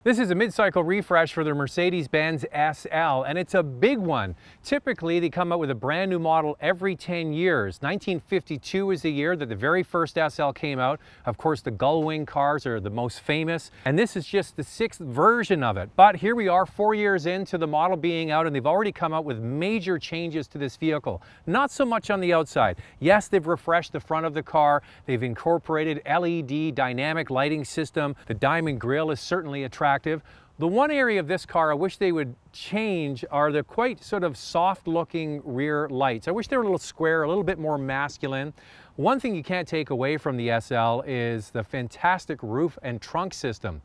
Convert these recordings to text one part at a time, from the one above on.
This is a mid-cycle refresh for the Mercedes-Benz SL, and it's a big one. Typically, they come out with a brand new model every 10 years. 1952 is the year that the very first SL came out. Of course, the gull-wing cars are the most famous, and this is just the 6th version of it. But here we are 4 years into the model being out, and they've already come out with major changes to this vehicle. Not so much on the outside. Yes, they've refreshed the front of the car. They've incorporated LED dynamic lighting system. The diamond grille is certainly attractive. The one area of this car I wish they would change are the quite sort of soft looking rear lights. I wish they were a little square, a little bit more masculine. One thing you can't take away from the SL is the fantastic roof and trunk system.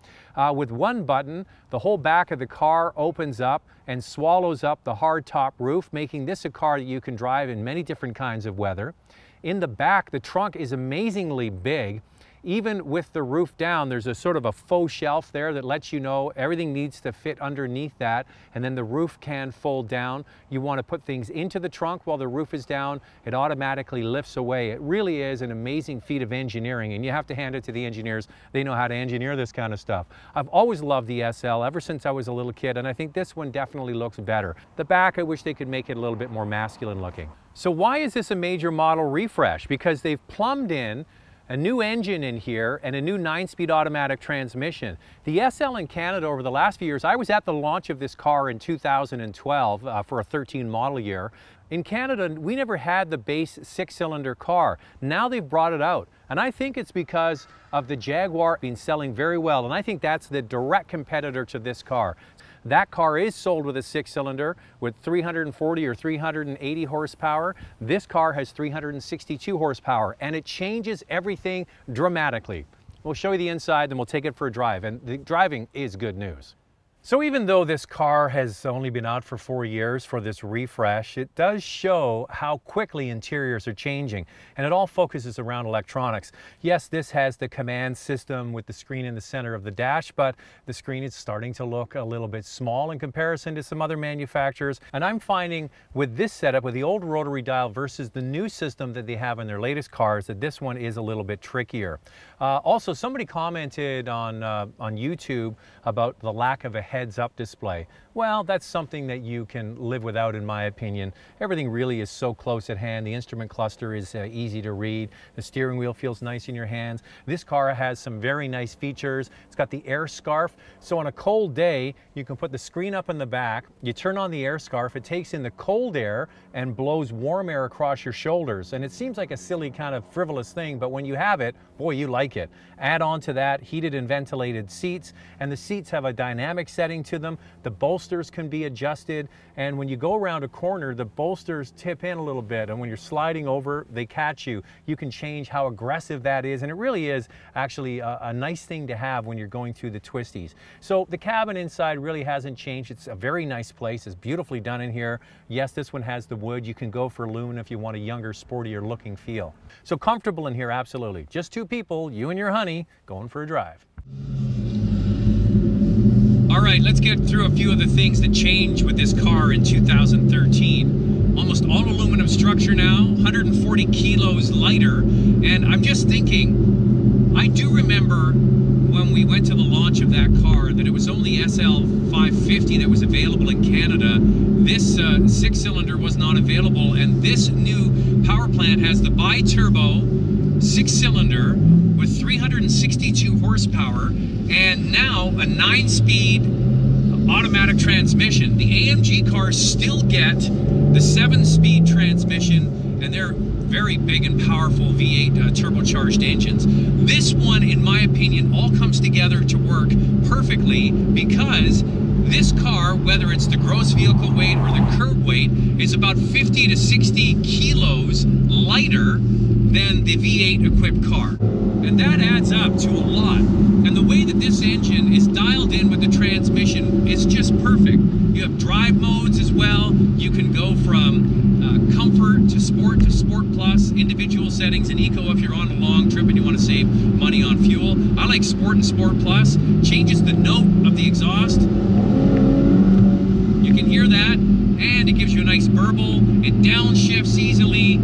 With one button, the whole back of the car opens up and swallows up the hard top roof, making this a car that you can drive in many different kinds of weather. In the back, the trunk is amazingly big. Even with the roof down, there's a sort of a faux shelf there that lets you know everything needs to fit underneath that, and then the roof can fold down. You want to put things into the trunk while the roof is down, it automatically lifts away. It really is an amazing feat of engineering, and you have to hand it to the engineers. They know how to engineer this kind of stuff. I've always loved the SL ever since I was a little kid, and I think this one definitely looks better. The back, I wish they could make it a little bit more masculine looking. So why is this a major model refresh? Because they've plumbed in a new engine in here and a new 9-speed automatic transmission. The SL in Canada over the last few years, I was at the launch of this car in 2012 for a 13 model year. In Canada, we never had the base 6-cylinder car. Now they've brought it out. And I think it's because of the Jaguar being selling very well. And I think that's the direct competitor to this car. That car is sold with a 6-cylinder with 340 or 380 horsepower. This car has 362 horsepower, and it changes everything dramatically. We'll show you the inside, then we'll take it for a drive, and the driving is good news. So even though this car has only been out for 4 years for this refresh, it does show how quickly interiors are changing, and it all focuses around electronics. Yes, this has the command system with the screen in the center of the dash, but the screen is starting to look a little bit small in comparison to some other manufacturers. And I'm finding with this setup, with the old rotary dial versus the new system that they have in their latest cars, that this one is a little bit trickier. Also, somebody commented on YouTube about the lack of a heads-up display. Well, that's something that you can live without, in my opinion. Everything really is so close at hand. The instrument cluster is easy to read. The steering wheel feels nice in your hands. This car has some very nice features. It's got the air scarf. So on a cold day, you can put the screen up in the back. You turn on the air scarf. It takes in the cold air and blows warm air across your shoulders. And it seems like a silly kind of frivolous thing, but when you have it, boy, you like it. Add on to that heated and ventilated seats, and the seats have a dynamic setting to them. The bolsters can be adjusted, and when you go around a corner, the bolsters tip in a little bit, and when you're sliding over, they catch you. You can change how aggressive that is, and it really is actually a nice thing to have when you're going through the twisties. So the cabin inside really hasn't changed. It's a very nice place. It's beautifully done in here. Yes, this one has the wood. You can go for aluminum if you want a younger, sportier looking feel. So comfortable in here, absolutely. Just two people, you and your honey, going for a drive. All right, let's get through a few of the things that changed with this car in 2013. Almost all aluminum structure now, 140 kilos lighter. And I'm just thinking, I do remember when we went to the launch of that car that it was only SL450 that was available in Canada. This 6-cylinder was not available, and this new power plant has the bi-turbo 6-cylinder with 362 horsepower, and now a 9-speed automatic transmission. The AMG cars still get the 7-speed transmission, and they're very big and powerful V8 turbocharged engines. This one, in my opinion, all comes together to work perfectly because this car, whether it's the gross vehicle weight or the curb weight, is about 50 to 60 kilos lighter than the V8 equipped car. And that adds up to a lot. And the way that this engine is dialed in with the transmission is just perfect. You have drive modes as well. You can go from comfort to Sport Plus, individual settings, and Eco if you're on a long trip and you want to save money on fuel. I like Sport and Sport Plus. Changes the note of the exhaust. You can hear that, and it gives you a nice burble. It downshifts easily.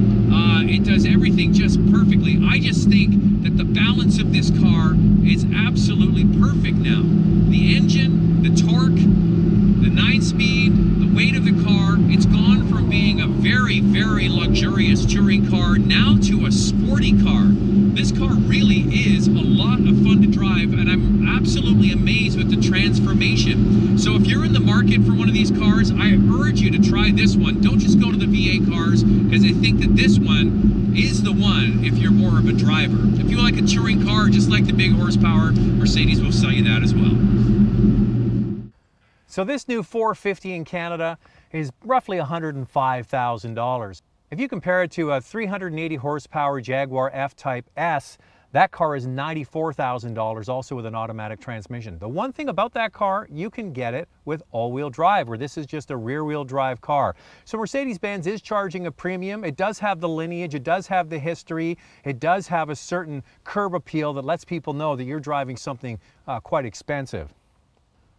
It does everything just perfectly. I just think that the balance of this car is absolutely perfect now. The engine very, very luxurious touring car now to a sporty car. This car really is a lot of fun to drive, and I'm absolutely amazed with the transformation. So if you're in the market for one of these cars, I urge you to try this one. Don't just go to the VA cars, because I think that this one is the one if you're more of a driver. If you like a touring car, just like the big horsepower, Mercedes will sell you that as well. So this new 450 in Canada is roughly $105,000. If you compare it to a 380 horsepower Jaguar F-Type S, that car is $94,000, also with an automatic transmission. The one thing about that car, you can get it with all-wheel drive, where this is just a rear-wheel drive car. So Mercedes-Benz is charging a premium. It does have the lineage, it does have the history, it does have a certain curb appeal that lets people know that you're driving something quite expensive.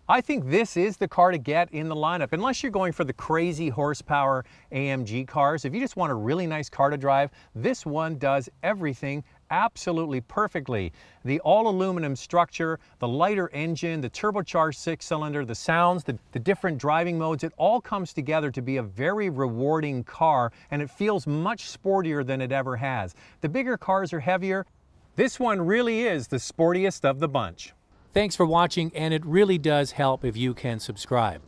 I think this is the car to get in the lineup, unless you're going for the crazy horsepower AMG cars. If you just want a really nice car to drive, this one does everything absolutely perfectly. The all-aluminum structure, the lighter engine, the turbocharged six-cylinder, the sounds, the different driving modes, it all comes together to be a very rewarding car, and it feels much sportier than it ever has. The bigger cars are heavier. This one really is the sportiest of the bunch. Thanks for watching, and it really does help if you can subscribe.